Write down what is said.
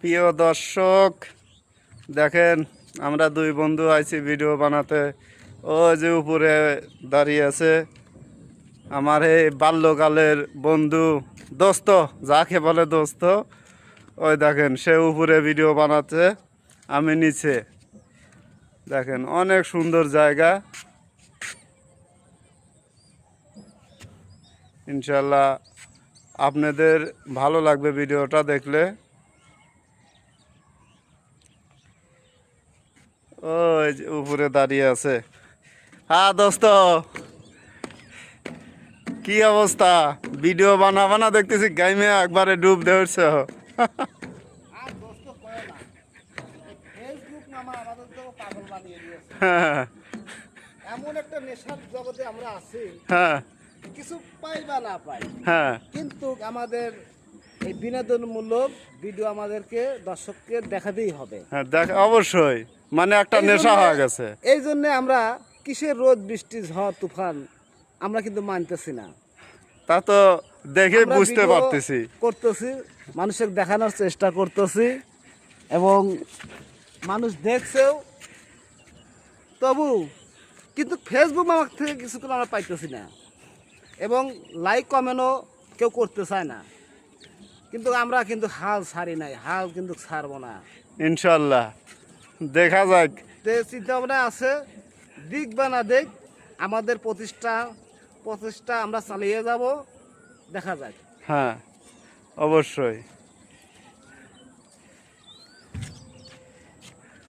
প্রিয় দর্শক দেখেন আমরা দুই বন্ধু আইছি ভিডিও বানাতে। ও যে উপরে দাঁড়িয়ে আছে আমার এই বাল্যকালের বন্ধু, দোস্ত, যাকে বলে দোস্ত। ওই দেখেন সে উপরে ভিডিও বানাচ্ছে, আমি নিচে। দেখেন অনেক সুন্দর জায়গা, ইনশাল্লাহ আপনাদের ভালো লাগবে ভিডিওটা দেখলে। ওই যে উপরে দাঁড়িয়ে আছে। হ্যাঁ দোস্ত, কি অবস্থা? ভিডিও বানাবা না দেখতেছি গাইমে একবারে ডুব দেওয়ার। হ্যাঁ এমন একটা নেশার জগতে আমরা আছি, হ্যাঁ কিছু পাই বা না পাই, হ্যাঁ কিন্তু আমাদের এই বিনোদনমূলক ভিডিও আমাদেরকে দর্শককে দেখাতেই হবে। হ্যাঁ, দেখ অবশ্যই, মানে একটা নেশা হয়ে গেছে। এই জন্য আমরা কিসের রোদ বৃষ্টি ঝড় তুফান আমরা কিন্তু মানতেছি না। তা তো দেখে আমরা বুঝতে ভিডিও পারতেছি। করতেছি, মানুষের দেখানোর চেষ্টা করতেছি এবং মানুষ দেখছেও, তবু কিন্তু ফেসবুক আমার থেকে কিছু করে আমরা পাইতেছি না এবং লাইক কমেন্টও কেউ করতে চায় না। কিন্তু আমরা কিন্তু হাল ছাড়ি নাই, হাল কিন্তু ছাড়বো না। ইনশাল্লাহ দেখা যাক। তে চিন্তা ভাবনা আছে, দিক বা না দিক আমাদের প্রতিষ্ঠা আমরা চালিয়ে যাব, দেখা যাক। হ্যাঁ অবশ্যই।